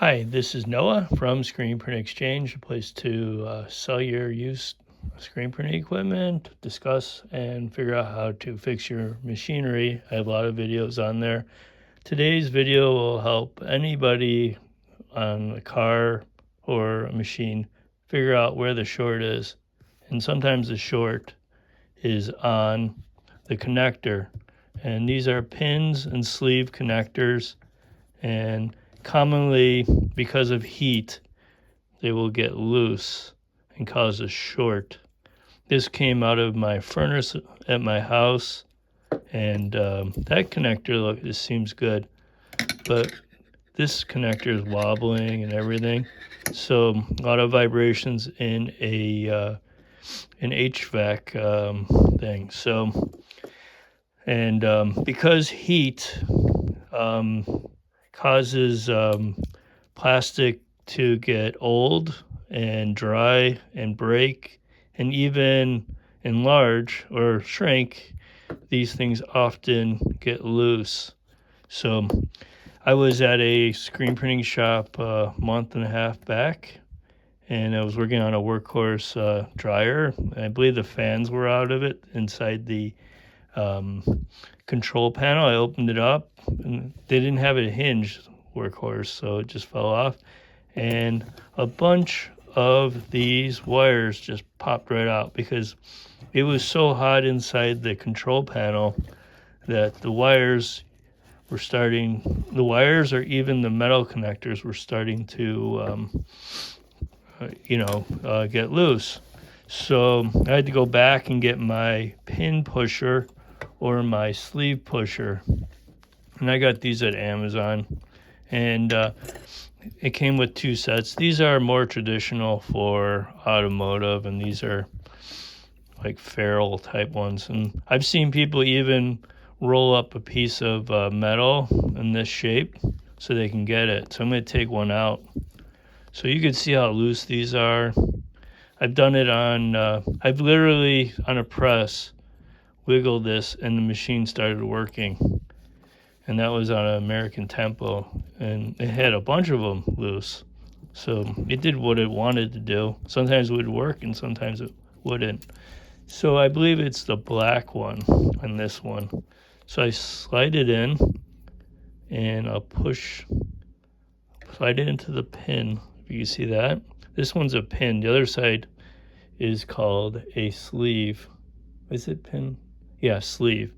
Hi, this is Noah from screenprintexchange, a place to sell your used screen printing equipment, discuss and figure out how to fix your machinery. I have a lot of videos on there. Today's video will help anybody on a car or a machine figure out where the short is. And sometimes the short is on the connector. And these are pins and sleeve connectors. And commonly, because of heat, they will get loose and cause a short. This came out of my furnace at my house, and that connector, look, this seems good, but this connector is wobbling and everything. So a lot of vibrations in an HVAC thing. So, and because heat causes plastic to get old and dry and break and even enlarge or shrink, these things often get loose. So I was at a screen printing shop a month and a half back, and I was working on a workhorse dryer. I believe the fans were out of it inside the control panel. I opened it up, and they didn't have a hinged workhorse, so it just fell off, and a bunch of these wires just popped right out because it was so hot inside the control panel that the wires or even the metal connectors were starting to get loose. So I had to go back and get my pin pusher or my sleeve pusher, and I got these at Amazon, and it came with two sets. These are more traditional for automotive, and these are like ferrule type ones. And I've seen people even roll up a piece of metal in this shape so they can get it. So I'm going to take one out so you can see how loose these are. I've done it on, I've literally on a press wiggled this and the machine started working. And that was on an American Tempo, and it had a bunch of them loose. So it did what it wanted to do. Sometimes it would work and sometimes it wouldn't. So I believe it's the black one on this one. So I slide it in, and I'll slide it into the pin. If you can see that. This one's a pin. The other side is called a sleeve. Is it pin? Yeah, sleeve.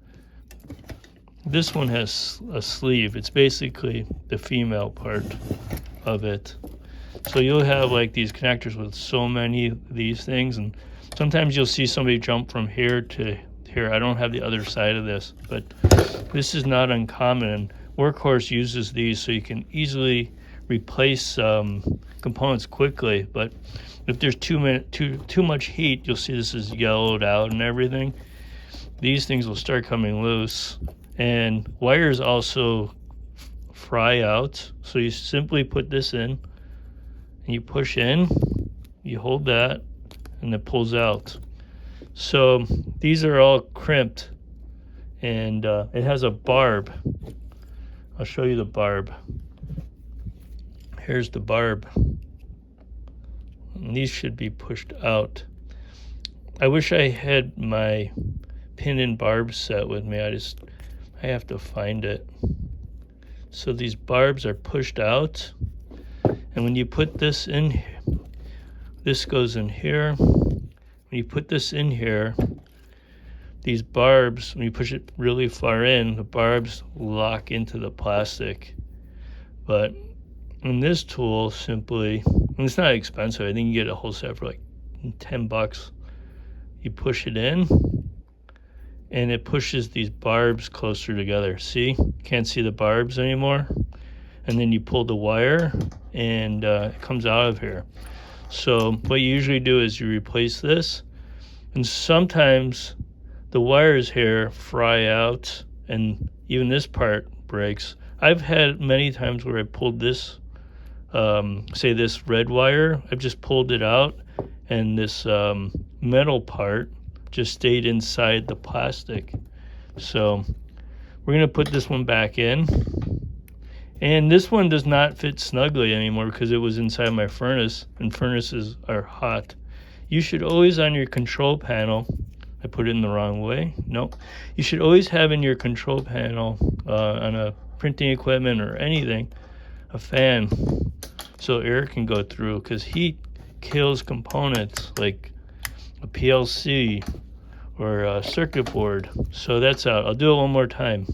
This one has a sleeve. It's basically the female part of it. So you'll have like these connectors with so many of these things, and sometimes you'll see somebody jump from here to here. I don't have the other side of this, but this is not uncommon. And Workhorse uses these so you can easily replace components quickly. But if there's too much heat, you'll see this is yellowed out and everything. These things will start coming loose. And wires also fry out. So you simply put this in, and you push in, you hold that, and it pulls out. So these are all crimped, and it has a barb. I'll show you the barb. Here's the barb. And these should be pushed out. I wish I had my pin and barb set with me. I have to find it. So these barbs are pushed out, and when you put this in, this goes in here. When you put this in here, these barbs, when you push it really far in, the barbs lock into the plastic. But in this tool, simply, and it's not expensive. I think you get a whole set for like $10. You push it in, and it pushes these barbs closer together. See? Can't see the barbs anymore. And then you pull the wire, and it comes out of here. So what you usually do is you replace this, and sometimes the wires here fry out, and even this part breaks. I've had many times where I pulled this, say this red wire, I've just pulled it out, and this metal part just stayed inside the plastic. So we're going to put this one back in, And this one does not fit snugly anymore because it was inside my furnace, and furnaces are hot. You should always, on your control panel, I put it in the wrong way. Nope. You should always have in your control panel on a printing equipment or anything, a fan, so air can go through, because heat kills components like a PLC or a circuit board. So that's out. I'll do it one more time.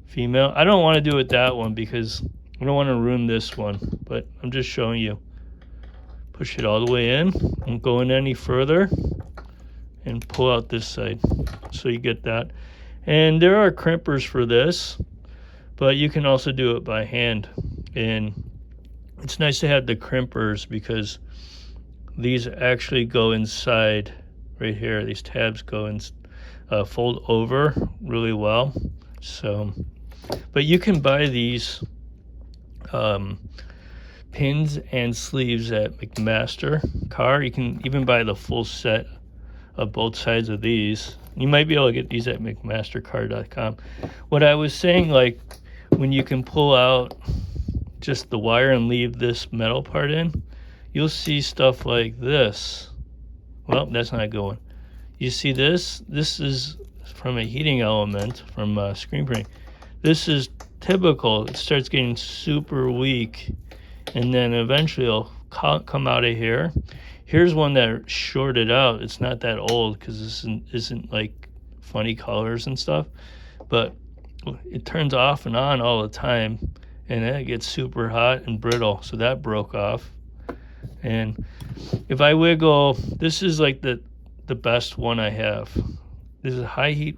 Female. I don't want to do it that one because I don't want to ruin this one, but I'm just showing you. Push it all the way in. Don't go in any further. And pull out this side. So you get that. And there are crimpers for this, but you can also do it by hand. And it's nice to have the crimpers because these actually go inside right here. These tabs go and fold over really well. So, but you can buy these pins and sleeves at McMaster Car. You can even buy the full set of both sides of these. You might be able to get these at McMastercar.com. What I was saying, like when you can pull out just the wire and leave this metal part in, you'll see stuff like this. Well, that's not going. You see this? This is from a heating element from screen printing. This is typical. It starts getting super weak, and then eventually it'll come out of here. Here's one that shorted out. It's not that old because this isn't like funny colors and stuff, but it turns off and on all the time, and then it gets super hot and brittle. So that broke off. And if I wiggle, this is like the best one I have. This is high heat.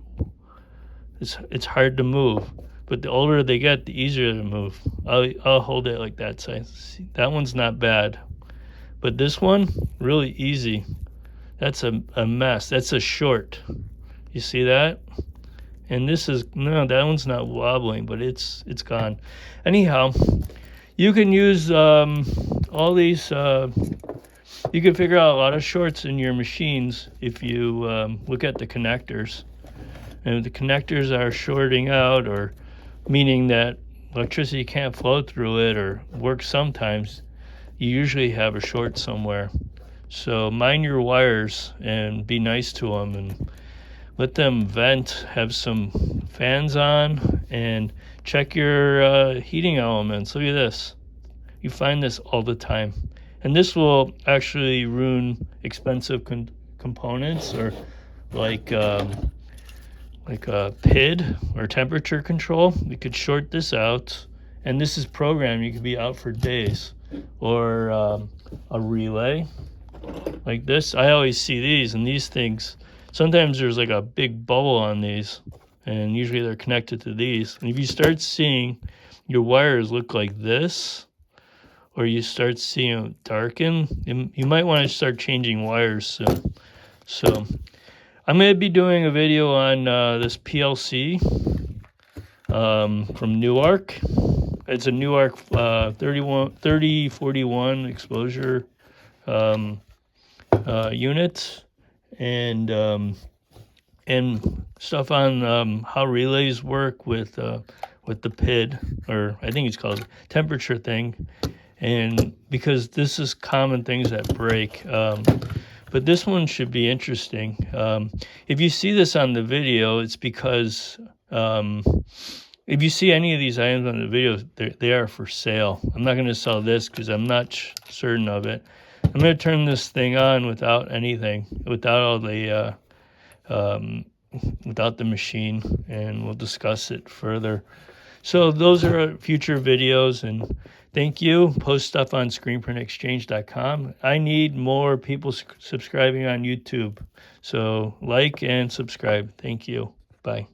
It's hard to move, but the older they get, the easier to move. I'll hold it like that size. See, that one's not bad. But this one, really easy. That's a mess. That's a short. You see that? And this is, no, that one's not wobbling, but it's gone. Anyhow, you can use all these, you can figure out a lot of shorts in your machines if you look at the connectors. And if the connectors are shorting out, or meaning that electricity can't flow through it or work sometimes, you usually have a short somewhere. So mind your wires and be nice to them and let them vent, have some fans on, and check your heating elements. Look at this. You find this all the time. And this will actually ruin expensive components, or like a PID or temperature control. You could short this out, and this is programmed. You could be out for days. Or a relay like this. I always see these, and these things, sometimes there's like a big bubble on these, and usually they're connected to these. And if you start seeing your wires look like this, or you start seeing them darken, you might want to start changing wires soon. So I'm going to be doing a video on this PLC from Newark. It's a Newark 3041 exposure unit, and stuff on how relays work with the PID, or I think it's called temperature thing, and because this is common things that break. But this one should be interesting. If you see this on the video, it's because if you see any of these items on the video, they are for sale. I'm not going to sell this because I'm not certain of it. I'm going to turn this thing on without anything, without all the without the machine, and we'll discuss it further. So those are future videos, and thank you. Post stuff on screenprintexchange.com. I need more people subscribing on YouTube. So like and subscribe. Thank you. Bye.